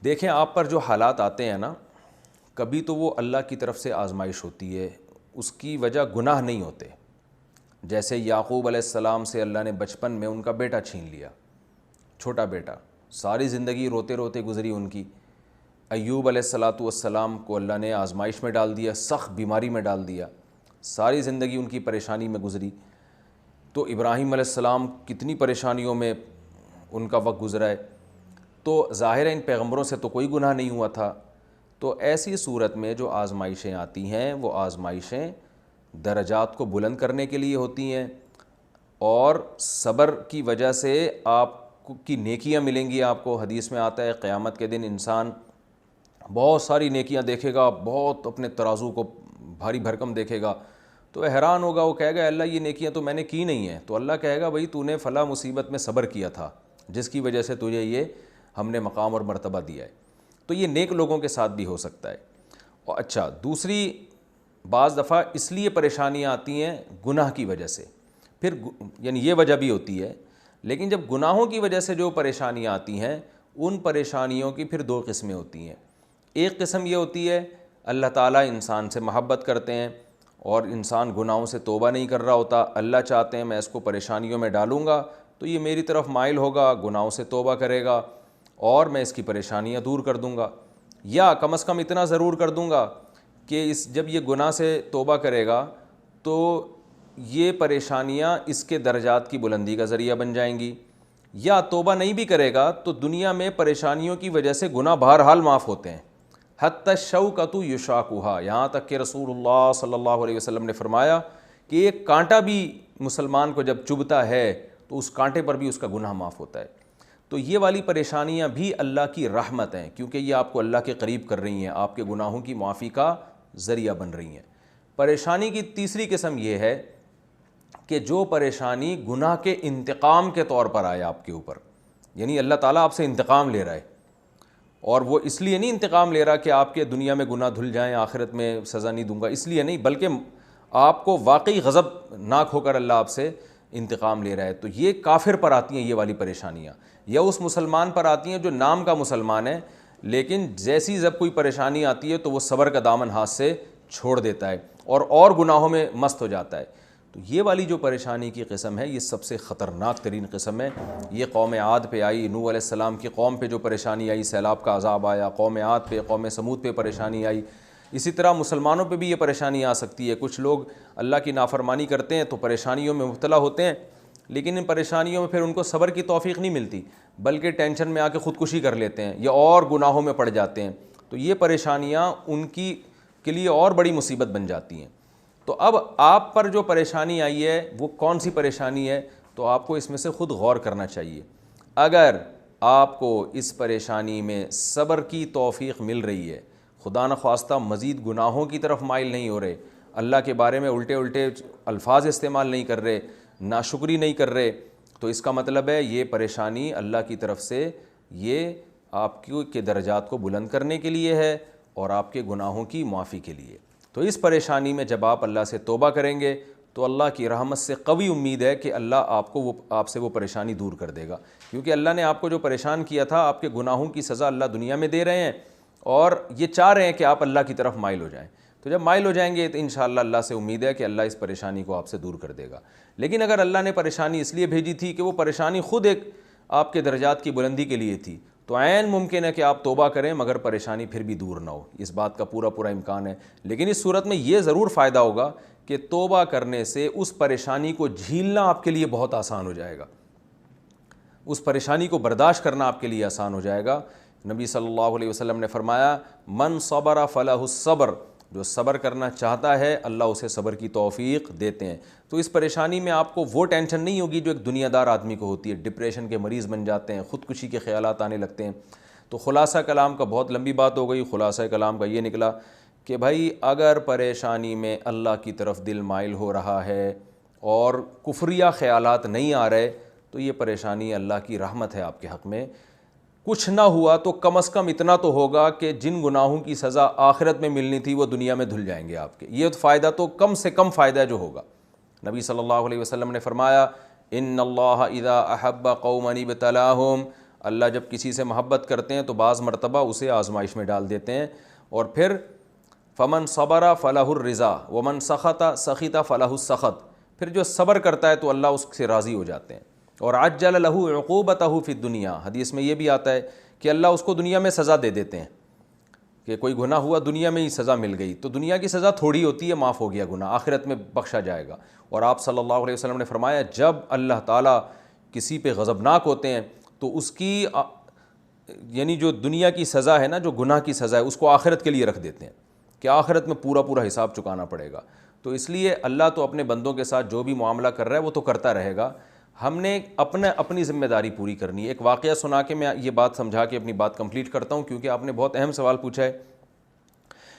دیکھیں آپ پر جو حالات آتے ہیں نا، کبھی تو وہ اللہ کی طرف سے آزمائش ہوتی ہے، اس کی وجہ گناہ نہیں ہوتے۔ جیسے یعقوب علیہ السلام سے اللہ نے بچپن میں ان کا بیٹا چھین لیا، چھوٹا بیٹا، ساری زندگی روتے روتے گزری ان کی۔ ایوب علیہ السلام کو اللہ نے آزمائش میں ڈال دیا، سخت بیماری میں ڈال دیا، ساری زندگی ان کی پریشانی میں گزری۔ تو ابراہیم علیہ السلام کتنی پریشانیوں میں ان کا وقت گزرا ہے۔ تو ظاہر ہے ان پیغمبروں سے تو کوئی گناہ نہیں ہوا تھا۔ تو ایسی صورت میں جو آزمائشیں آتی ہیں وہ آزمائشیں درجات کو بلند کرنے کے لیے ہوتی ہیں، اور صبر کی وجہ سے آپ کی نیکیاں ملیں گی۔ آپ کو حدیث میں آتا ہے قیامت کے دن انسان بہت ساری نیکیاں دیکھے گا، بہت اپنے ترازو کو بھاری بھرکم دیکھے گا، تو وہ حیران ہوگا، وہ کہے گا اللہ یہ نیکیاں تو میں نے کی نہیں ہیں۔ تو اللہ کہے گا بھائی تو نے فلاں مصیبت میں صبر کیا تھا، جس کی وجہ سے تجھے یہ ہم نے مقام اور مرتبہ دیا ہے۔ تو یہ نیک لوگوں کے ساتھ بھی ہو سکتا ہے۔ اور اچھا، دوسری بعض دفعہ اس لیے پریشانیاں آتی ہیں گناہ کی وجہ سے، پھر یعنی یہ وجہ بھی ہوتی ہے، لیکن جب گناہوں کی وجہ سے جو پریشانیاں آتی ہیں ان پریشانیوں کی پھر دو قسمیں ہوتی ہیں۔ ایک قسم یہ ہوتی ہے اللہ تعالیٰ انسان سے محبت کرتے ہیں اور انسان گناہوں سے توبہ نہیں کر رہا ہوتا، اللہ چاہتے ہیں میں اس کو پریشانیوں میں ڈالوں گا تو یہ میری طرف مائل ہوگا، گناہوں سے توبہ کرے گا اور میں اس کی پریشانیاں دور کر دوں گا، یا کم از کم اتنا ضرور کر دوں گا کہ جب یہ گناہ سے توبہ کرے گا تو یہ پریشانیاں اس کے درجات کی بلندی کا ذریعہ بن جائیں گی۔ یا توبہ نہیں بھی کرے گا تو دنیا میں پریشانیوں کی وجہ سے گناہ بہرحال معاف ہوتے ہیں، حتی الشوکۃ یشاکھا، یہاں تک کہ رسول اللہ صلی اللہ علیہ وسلم نے فرمایا کہ ایک کانٹا بھی مسلمان کو جب چبھتا ہے تو اس کانٹے پر بھی اس کا گناہ معاف ہوتا ہے۔ تو یہ والی پریشانیاں بھی اللہ کی رحمت ہیں، کیونکہ یہ آپ کو اللہ کے قریب کر رہی ہیں، آپ کے گناہوں کی معافی کا ذریعہ بن رہی ہیں۔ پریشانی کی تیسری قسم یہ ہے کہ جو پریشانی گناہ کے انتقام کے طور پر آئے آپ کے اوپر، یعنی اللہ تعالیٰ آپ سے انتقام لے رہا ہے، اور وہ اس لیے نہیں انتقام لے رہا کہ آپ کے دنیا میں گناہ دھل جائیں آخرت میں سزا نہیں دوں گا، اس لیے نہیں، بلکہ آپ کو واقعی غضب ناک ہو کر اللہ آپ سے انتقام لے رہا ہے۔ تو یہ کافر پر آتی ہیں یہ والی پریشانیاں، یا اس مسلمان پر آتی ہیں جو نام کا مسلمان ہے لیکن جیسی جب کوئی پریشانی آتی ہے تو وہ صبر کا دامن ہاتھ سے چھوڑ دیتا ہے اور گناہوں میں مست ہو جاتا ہے۔ تو یہ والی جو پریشانی کی قسم ہے یہ سب سے خطرناک ترین قسم ہے۔ یہ قوم عاد پہ آئی، نوح علیہ السلام کی قوم پہ جو پریشانی آئی، سیلاب کا عذاب آیا، قوم عاد پہ، قوم سمود پہ پریشانی آئی، اسی طرح مسلمانوں پہ بھی یہ پریشانی آ سکتی ہے۔ کچھ لوگ اللہ کی نافرمانی کرتے ہیں تو پریشانیوں میں مبتلا ہوتے ہیں، لیکن ان پریشانیوں میں پھر ان کو صبر کی توفیق نہیں ملتی، بلکہ ٹینشن میں آ کے خودکشی کر لیتے ہیں یا اور گناہوں میں پڑ جاتے ہیں۔ تو یہ پریشانیاں ان کے لیے اور بڑی مصیبت بن جاتی ہیں۔ تو اب آپ پر جو پریشانی آئی ہے وہ کون سی پریشانی ہے، تو آپ کو اس میں سے خود غور کرنا چاہیے۔ اگر آپ کو اس پریشانی میں صبر کی توفیق مل رہی ہے، خدا نخواستہ مزید گناہوں کی طرف مائل نہیں ہو رہے، اللہ کے بارے میں الٹے الٹے الفاظ استعمال نہیں کر رہے، ناشکری نہیں کر رہے، تو اس کا مطلب ہے یہ پریشانی اللہ کی طرف سے یہ آپ کے درجات کو بلند کرنے کے لیے ہے اور آپ کے گناہوں کی معافی کے لیے۔ تو اس پریشانی میں جب آپ اللہ سے توبہ کریں گے تو اللہ کی رحمت سے قوی امید ہے کہ اللہ آپ سے وہ پریشانی دور کر دے گا، کیونکہ اللہ نے آپ کو جو پریشان کیا تھا آپ کے گناہوں کی سزا اللہ دنیا میں دے رہے ہیں، اور یہ چاہ رہے ہیں کہ آپ اللہ کی طرف مائل ہو جائیں۔ تو جب مائل ہو جائیں گے تو انشاءاللہ اللہ سے امید ہے کہ اللہ اس پریشانی کو آپ سے دور کر دے گا۔ لیکن اگر اللہ نے پریشانی اس لیے بھیجی تھی کہ وہ پریشانی خود ایک آپ کے درجات کی بلندی کے لیے تھی، تو عین ممکن ہے کہ آپ توبہ کریں مگر پریشانی پھر بھی دور نہ ہو، اس بات کا پورا امکان ہے۔ لیکن اس صورت میں یہ ضرور فائدہ ہوگا کہ توبہ کرنے سے اس پریشانی کو جھیلنا آپ کے لیے بہت آسان ہو جائے گا، اس پریشانی کو برداشت کرنا آپ کے لیے آسان ہو جائے گا۔ نبی صلی اللہ علیہ وسلم نے فرمایا من صبر فلہ الصبر، جو صبر کرنا چاہتا ہے اللہ اسے صبر کی توفیق دیتے ہیں۔ تو اس پریشانی میں آپ کو وہ ٹینشن نہیں ہوگی جو ایک دنیا دار آدمی کو ہوتی ہے، ڈپریشن کے مریض بن جاتے ہیں، خودکشی کے خیالات آنے لگتے ہیں۔ تو خلاصہ کلام کا، بہت لمبی بات ہو گئی، خلاصہ کلام کا یہ نکلا کہ بھائی اگر پریشانی میں اللہ کی طرف دل مائل ہو رہا ہے اور کفریہ خیالات نہیں آ رہے تو یہ پریشانی اللہ کی رحمت ہے آپ کے حق میں۔ کچھ نہ ہوا تو کم از کم اتنا تو ہوگا کہ جن گناہوں کی سزا آخرت میں ملنی تھی وہ دنیا میں دھل جائیں گے آپ کے، یہ فائدہ تو کم سے کم فائدہ جو ہوگا۔ نبی صلی اللہ علیہ وسلم نے فرمایا ان اللہ اذا احب قوما ابتلاہم، اللہ جب کسی سے محبت کرتے ہیں تو بعض مرتبہ اسے آزمائش میں ڈال دیتے ہیں. اور پھر فمن صبر فلاح الرضا ومن سخط فلاح السخط، پھر جو صبر کرتا ہے تو اللہ اس سے راضی ہو جاتے ہیں. اور عجل لہ عقوبتہ فی الدنیا، حدیث میں یہ بھی آتا ہے کہ اللہ اس کو دنیا میں سزا دے دیتے ہیں کہ کوئی گناہ ہوا دنیا میں ہی سزا مل گئی، تو دنیا کی سزا تھوڑی ہوتی ہے، معاف ہو گیا گناہ، آخرت میں بخشا جائے گا. اور آپ صلی اللہ علیہ وسلم نے فرمایا جب اللہ تعالیٰ کسی پہ غضبناک ہوتے ہیں تو اس کی یعنی جو دنیا کی سزا ہے نا، جو گناہ کی سزا ہے، اس کو آخرت کے لیے رکھ دیتے ہیں کہ آخرت میں پورا حساب چکانا پڑے گا. تو اس لیے اللہ تو اپنے بندوں کے ساتھ جو بھی معاملہ کر رہا ہے وہ تو کرتا رہے گا، ہم نے اپنی ذمہ داری پوری کرنی ہے. ایک واقعہ سنا کے میں یہ بات سمجھا کے اپنی بات کمپلیٹ کرتا ہوں، کیونکہ آپ نے بہت اہم سوال پوچھا ہے.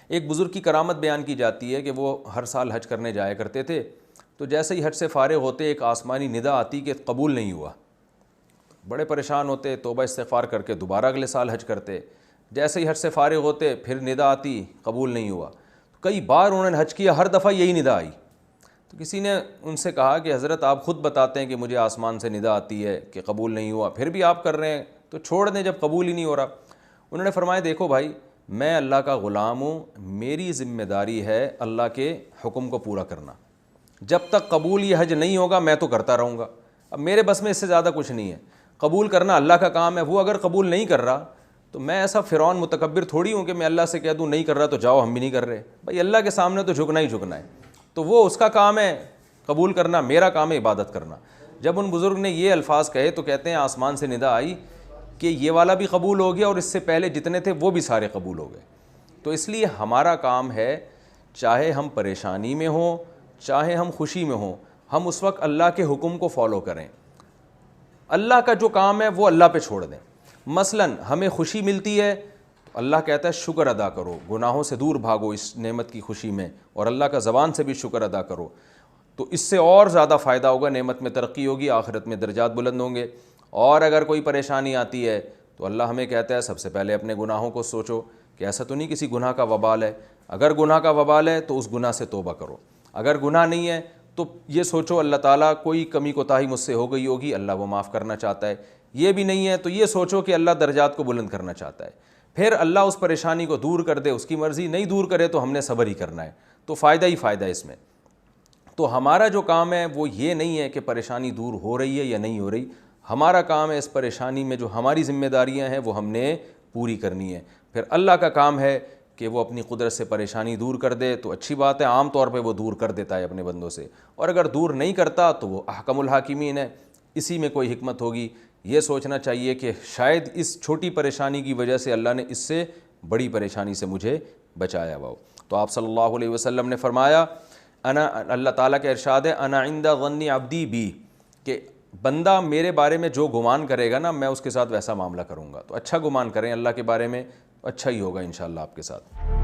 ایک بزرگ کی کرامت بیان کی جاتی ہے کہ وہ ہر سال حج کرنے جایا کرتے تھے، تو جیسے ہی حج سے فارغ ہوتے ایک آسمانی ندا آتی کہ قبول نہیں ہوا. بڑے پریشان ہوتے، توبہ استغفار کر کے دوبارہ اگلے سال حج کرتے. جیسے ہی حج سے فارغ ہوتے پھر ندا آتی قبول نہیں ہوا. کئی بار انہوں نے حج کیا، ہر دفعہ یہی ندا آئی. تو کسی نے ان سے کہا کہ حضرت آپ خود بتاتے ہیں کہ مجھے آسمان سے ندا آتی ہے کہ قبول نہیں ہوا، پھر بھی آپ کر رہے ہیں، تو چھوڑ دیں جب قبول ہی نہیں ہو رہا. انہوں نے فرمایا دیکھو بھائی، میں اللہ کا غلام ہوں، میری ذمہ داری ہے اللہ کے حکم کو پورا کرنا. جب تک قبول یہ حج نہیں ہوگا میں تو کرتا رہوں گا. اب میرے بس میں اس سے زیادہ کچھ نہیں ہے. قبول کرنا اللہ کا کام ہے، وہ اگر قبول نہیں کر رہا تو میں ایسا فرعون متکبر تھوڑی ہوں کہ میں اللہ سے کہہ دوں نہیں کر رہا تو جاؤ ہم بھی نہیں کر رہے. بھائی اللہ کے سامنے تو جھکنا ہی جھکنا ہے، تو وہ اس کا کام ہے قبول کرنا، میرا کام ہے عبادت کرنا. جب ان بزرگ نے یہ الفاظ کہے تو کہتے ہیں آسمان سے ندا آئی کہ یہ والا بھی قبول ہو گیا اور اس سے پہلے جتنے تھے وہ بھی سارے قبول ہو گئے. تو اس لیے ہمارا کام ہے، چاہے ہم پریشانی میں ہوں چاہے ہم خوشی میں ہوں، ہم اس وقت اللہ کے حکم کو فالو کریں. اللہ کا جو کام ہے وہ اللہ پہ چھوڑ دیں. مثلاً ہمیں خوشی ملتی ہے تو اللہ کہتا ہے شکر ادا کرو، گناہوں سے دور بھاگو اس نعمت کی خوشی میں، اور اللہ کا زبان سے بھی شکر ادا کرو، تو اس سے اور زیادہ فائدہ ہوگا، نعمت میں ترقی ہوگی، آخرت میں درجات بلند ہوں گے. اور اگر کوئی پریشانی آتی ہے تو اللہ ہمیں کہتا ہے سب سے پہلے اپنے گناہوں کو سوچو کہ ایسا تو نہیں کسی گناہ کا وبال ہے. اگر گناہ کا وبال ہے تو اس گناہ سے توبہ کرو. اگر گناہ نہیں ہے تو یہ سوچو اللہ تعالیٰ کوئی کمی کوتاہی مجھ سے ہو گئی ہوگی، اللہ وہ معاف کرنا چاہتا ہے. یہ بھی نہیں ہے تو یہ سوچو کہ اللہ درجات کو بلند کرنا چاہتا ہے. پھر اللہ اس پریشانی کو دور کر دے، اس کی مرضی، نہیں دور کرے تو ہم نے صبر ہی کرنا ہے. تو فائدہ ہی فائدہ ہے اس میں. تو ہمارا جو کام ہے وہ یہ نہیں ہے کہ پریشانی دور ہو رہی ہے یا نہیں ہو رہی، ہمارا کام ہے اس پریشانی میں جو ہماری ذمہ داریاں ہیں وہ ہم نے پوری کرنی ہے. پھر اللہ کا کام ہے کہ وہ اپنی قدرت سے پریشانی دور کر دے تو اچھی بات ہے، عام طور پہ وہ دور کر دیتا ہے اپنے بندوں سے، اور اگر دور نہیں کرتا تو وہ احکم الحاکمین ہے. اسی میں کوئی حکمت ہوگی. یہ سوچنا چاہیے کہ شاید اس چھوٹی پریشانی کی وجہ سے اللہ نے اس سے بڑی پریشانی سے مجھے بچایا ہوا ہو. تو آپ صلی اللہ علیہ وسلم نے فرمایا، اللہ تعالیٰ کا ارشاد ہے انا عند ظن عبدی بی، کہ بندہ میرے بارے میں جو گمان کرے گا نا میں اس کے ساتھ ویسا معاملہ کروں گا. تو اچھا گمان کریں اللہ کے بارے میں، اچھا ہی ہوگا انشاءاللہ آپ کے ساتھ.